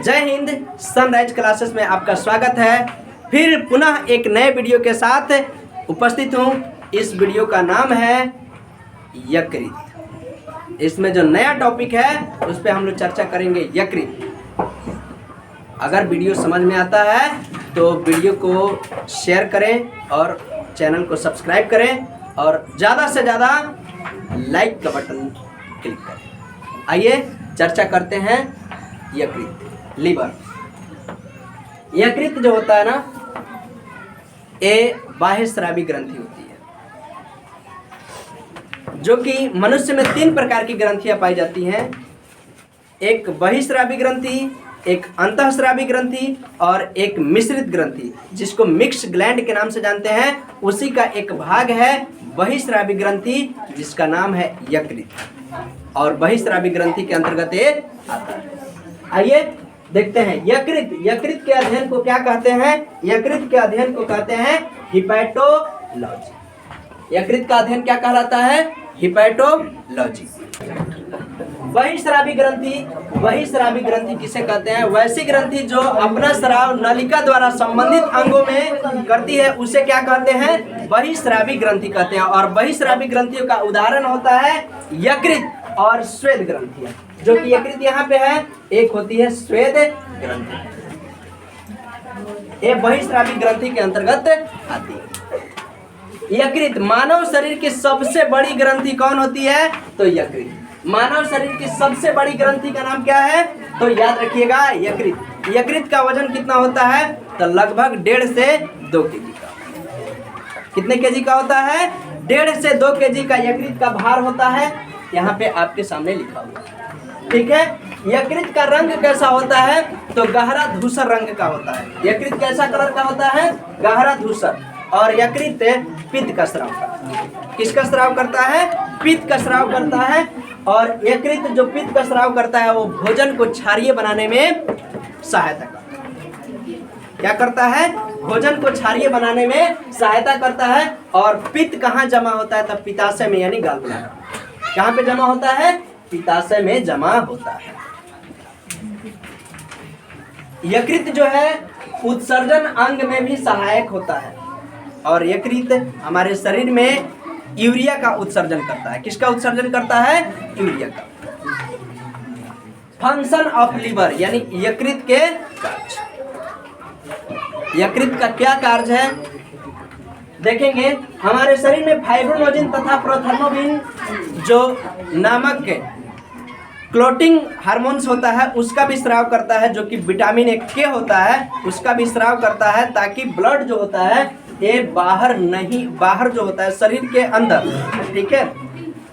जय Hind. Sunrise classes में आपका स्वागत है। फिर पुनः एक नए वीडियो के साथ उपस्थित हूँ। इस वीडियो का नाम है यकृत। इसमें जो नया टॉपिक है उस पर हम लोग चर्चा करेंगे यकृत। अगर वीडियो समझ में आता है तो वीडियो को शेयर करें और चैनल को सब्सक्राइब करें और ज़्यादा से ज़्यादा लाइक का बटन क्लिक करें। आइए चर्चा करते हैं यकृत, लीवर। यकृत जो होता है ना, ये बाह्यस्रावी ग्रंथि होती है, जो कि मनुष्य में 3 प्रकार की ग्रंथियां पाई जाती हैं। एक बहिस्रावी ग्रंथि, एक अंतःस्रावी ग्रंथि और एक मिश्रित ग्रंथि, जिसको मिक्स ग्लैंड के नाम से जानते हैं। उसी का एक भाग है बहिस्रावी ग्रंथि, जिसका नाम है यकृत। और बहिस्रावी ग्रंथि के अंतर्गत ये आता है। आइए देखते हैं यकृत। यकृत के अध्ययन को क्या कहते हैं? यकृत के अध्ययन को कहते हैं हिपैटोलॉजी। यकृत का अध्ययन क्या कहलाता है? हिपैटोलॉजी। बहिस्रावी ग्रंथि, बहिस्रावी ग्रंथि किसे कहते हैं? वैसी ग्रंथि जो अपना स्राव नलिका द्वारा संबंधित अंगों में करती है, उसे क्या कहते हैं? बहिस्रावी ग्रंथि कहते हैं। और बहिस्रावी ग्रंथियों का उदाहरण होता है यकृत और स्वेद ग्रंथियां, जो कि यकृत यहाँ पे है। एक होती है स्वेद ग्रंथि, ये बहिस्रावी ग्रंथि के अंतर्गत आती है। यकृत मानव शरीर की सबसे बड़ी ग्रंथि कौन होती है? तो यकृत। मानव शरीर की सबसे बड़ी ग्रंथि का नाम क्या है? तो याद रखिएगा यकृत। यकृत का वजन कितना होता है? तो लगभग 1.5 से 2 केजी का। कितने केजी का होता है? 1.5 से 2 केजी का यकृत का भार होता है। यहाँ पे आपके सामने लिखा हुआ है, ठीक है। यकृत का रंग कैसा होता है? तो गहरा धूसर रंग का होता है। यकृत कैसा कलर का होता है? गहरा धूसर। और यकृत पित्त का स्राव करता है। किसका स्राव करता है? पित्त का स्राव करता है। और यकृत जो पित्त का स्राव करता है, वो भोजन को क्षारीय बनाने में सहायता करता है। क्या करता है? भोजन को क्षारीय बनाने में सहायता करता है। और पित्त कहाँ जमा होता है? तब पित्ताशय में, यानी गॉल ब्लैडर। कहाँ पे जमा होता है? पित्ताशय में जमा होता है। यकृत जो है उत्सर्जन अंग में भी सहायक होता है। और यकृत हमारे शरीर में यूरिया का उत्सर्जन करता है। किसका उत्सर्जन करता है? यूरिया का। फंक्शन ऑफ लीवर, यानी यकृत के कार्य। यकृत का क्या कार्य है देखेंगे। हमारे शरीर में फाइब्रोनोजिन तथा प्रोथर्मोबिन जो नामक क्लोटिंग हार्मोन्स होता है, उसका भी स्राव करता है। जो कि विटामिन के होता है, उसका भी स्राव करता है, ताकि ब्लड जो होता है ये बाहर जो होता है शरीर के अंदर, ठीक है।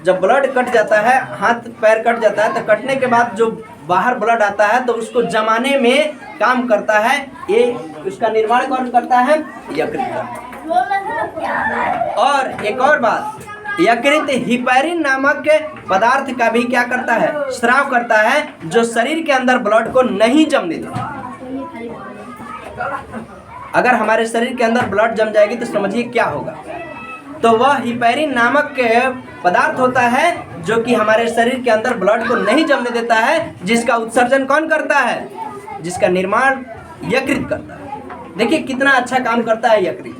जब ब्लड कट जाता है, हाथ पैर कट जाता है, तो कटने के बाद जो बाहर ब्लड आता है तो उसको जमाने में काम करता है। ये उसका निर्माण कौन करता है? यकृत। और एक और बात, यकृत हिपैरिन नामक पदार्थ का भी क्या करता है? स्राव करता है, जो शरीर के अंदर ब्लड को नहीं जमने देता। अगर हमारे शरीर के अंदर ब्लड जम जाएगी तो समझिए क्या होगा। तो वह हिपैरिन नामक पदार्थ होता है, जो कि हमारे शरीर के अंदर ब्लड को नहीं जमने देता है, जिसका उत्सर्जन कौन करता है? जिसका निर्माण यकृत करता है। देखिए कितना अच्छा काम करता है यकृत।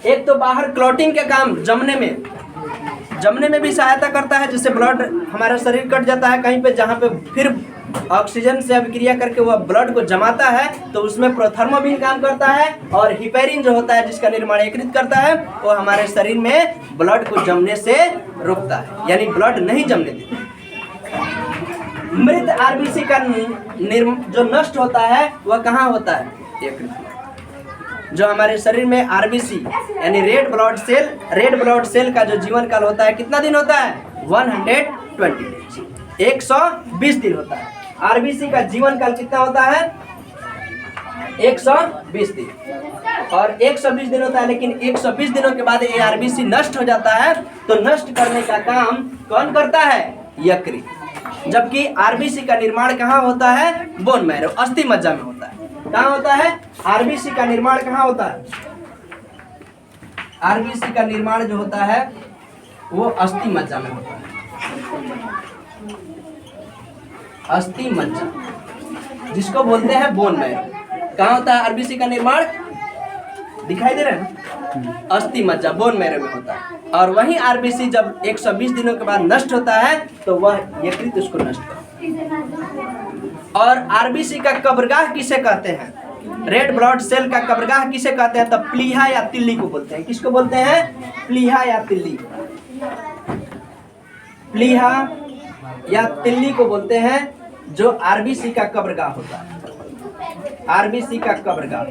एक तो बाहर क्लॉटिंग के काम, जमने में भी सहायता करता है, जिससे ब्लड हमारा शरीर कट जाता है कहीं पे, जहाँ पे फिर ऑक्सीजन से अभिक्रिया करके वह ब्लड को जमाता है, तो उसमें प्रोथर्मोबिन काम करता है। और हिपैरिन जो होता है, जिसका निर्माण यकृत करता है, वो हमारे शरीर में ब्लड को जमने से रोकता है, यानी ब्लड नहीं जमने देता। मृत आरबीसी का जो नष्ट होता है वह कहाँ होता है? यकृत। जो हमारे शरीर में आरबीसी यानी रेड ब्लड सेल का जो जीवन काल होता है, कितना दिन होता है? 120 डेज, 120 दिन होता है। आरबीसी का जीवन काल कितना होता है? 120 दिन। और 120 दिन होता है, लेकिन 120 दिनों के बाद ये आरबीसी नष्ट हो जाता है। तो नष्ट करने का काम कौन करता है? यकृत। जबकि आरबीसी का निर्माण कहाँ होता है? बोन मैरो, अस्थि मज्जा में होता है। कहाँ होता है? आरबीसी का निर्माण कहाँ होता है? आरबीसी का निर्माण जो होता है वो अस्थि मज्जा में होता है। अस्थि मज्जा। जिसको बोलते हैं बोन मैरो। कहाँ होता है आरबीसी का निर्माण? दिखाई दे रहा है ना, अस्थि मज्जा बोन मैरो में होता है। और वही आरबीसी जब 120 दिनों के बाद नष्ट होता है तो वह यकृत उसको नष्ट करता है। और आरबीसी का कब्रगाह किसे कहते हैं? रेड ब्लड सेल का कब्रगाह किसे कहते हैं? तो प्लीहा या तिल्ली को बोलते हैं। किसको बोलते हैं? प्लीहा या तिल्ली। प्लीहा या तिल्ली को बोलते हैं जो आरबीसी का कब्रगाह होता है। आरबीसी का कब्रगाह,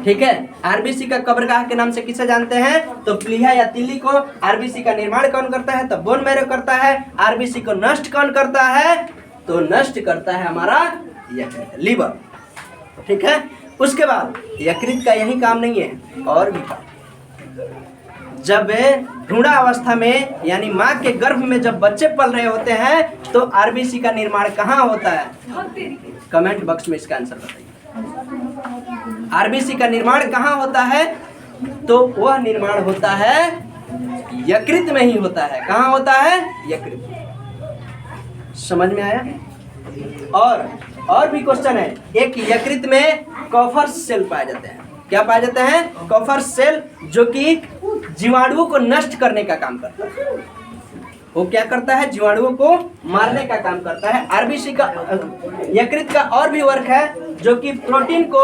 ठीक है। आरबीसी का कब्रगाह के नाम से किसे जानते हैं? तो प्लीहा या तिल्ली को। आरबीसी का निर्माण कौन करता है? तो बोन मैरो करता है। आरबीसी को नष्ट कौन करता है? तो नष्ट करता है हमारा यकृत, लीवर, ठीक है। उसके बाद यकृत का यही काम नहीं है, और भी काम। जब भ्रूणावस्था में यानी माँ के गर्भ में जब बच्चे पल रहे होते हैं तो आरबीसी का निर्माण कहाँ होता है? कमेंट बॉक्स में इसका आंसर बताइए। आरबीसी का निर्माण कहाँ होता है? तो वह निर्माण होता है यकृत में ही होता है। कहाँ होता है? यकृत। समझ में आया? और भी क्वेश्चन है। एक यकृत में कॉफर्स सेल पाए जाते हैं। क्या पाए जाते हैं? कॉफर्स सेल, जो कि जीवाणुओं को नष्ट करने का काम करता है। वो क्या करता है? जीवाणुओं को मारने का काम करता है। आरबीसी का यकृत का और भी वर्क है, जो कि प्रोटीन को,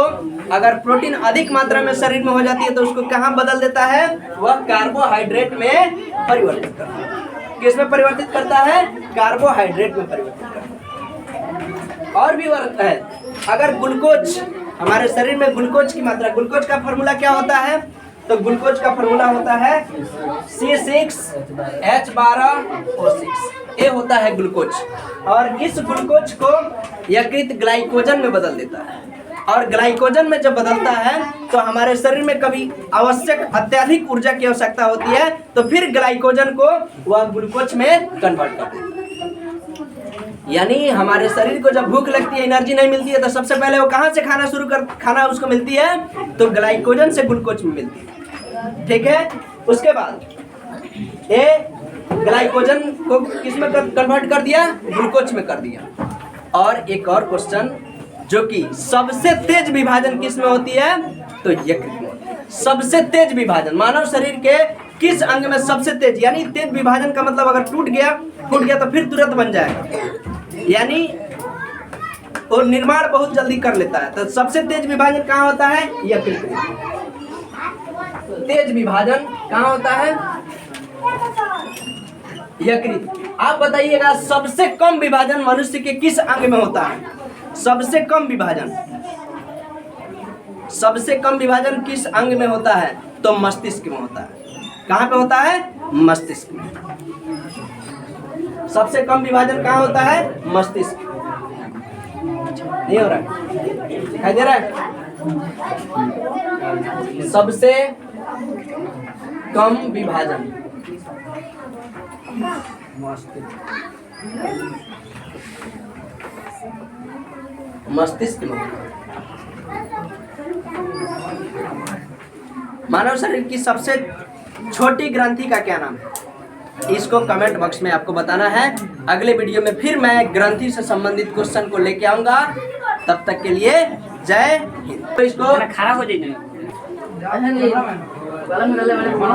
अगर प्रोटीन अधिक मात्रा में शरीर में हो जाती है तो उसको कहाँ बदल देता है? वह कार्बोहाइड्रेट में परिवर्तित करता है। किस में परिवर्तित करता है? कार्बोहाइड्रेट में परिवर्तित करता है। और भी वर्क है। अगर ग्लूकोज, हमारे शरीर में ग्लूकोज की मात्रा, ग्लूकोज का फॉर्मूला क्या होता है? तो ग्लूकोज का फॉर्मूला होता है C6H12O6। ये होता है ग्लूकोज। और इस ग्लूकोज को यकृत ग्लाइकोजन में बदल देता है। और ग्लाइकोजन में जब बदलता है तो हमारे शरीर में कभी आवश्यक अत्यधिक ऊर्जा की आवश्यकता होती है तो फिर ग्लाइकोजन को वह ग्लूकोज में कन्वर्ट कर देता है। यानी हमारे शरीर को जब भूख लगती है, एनर्जी नहीं मिलती है, तो सबसे पहले वो कहाँ से खाना उसको मिलती है? तो ग्लाइकोजन से ग्लूकोज में मिलती है, ठीक है। उसके बाद ये ग्लाइकोजन को किस में कन्वर्ट कर दिया? ग्लूकोज में कर दिया। और एक और क्वेश्चन, जो कि सबसे तेज विभाजन किस में होती है? तो यकृत में। सबसे तेज विभाजन मानव शरीर के किस अंग में सबसे तेज? यानी तेज विभाजन का मतलब अगर टूट गया तो फिर तुरंत बन जाएगा, यानी और निर्माण बहुत जल्दी कर लेता है। तो सबसे तेज विभाजन कहाँ होता है? यकृत में। तेज विभाजन कहाँ होता है? यकृत। आप बताइएगा सबसे कम विभाजन मनुष्य के किस अंग में होता है? सबसे कम विभाजन, सबसे कम विभाजन किस अंग में होता है? तो मस्तिष्क में होता है। कहाँ पे होता है? मस्तिष्क में। सबसे कम विभाजन कहाँ होता है? मस्तिष्क। नहीं हो रहा है? दिखाई दे रहा है? सबसे कम विभाजन मस्तिष्क में। मानव शरीर की सबसे छोटी ग्रंथि का क्या नाम है? इसको कमेंट बॉक्स में आपको बताना है। अगले वीडियो में फिर मैं ग्रंथि से संबंधित क्वेश्चन को लेके आऊंगा। तब तक के लिए जय हिंद। तो इसको खराब हो जाए।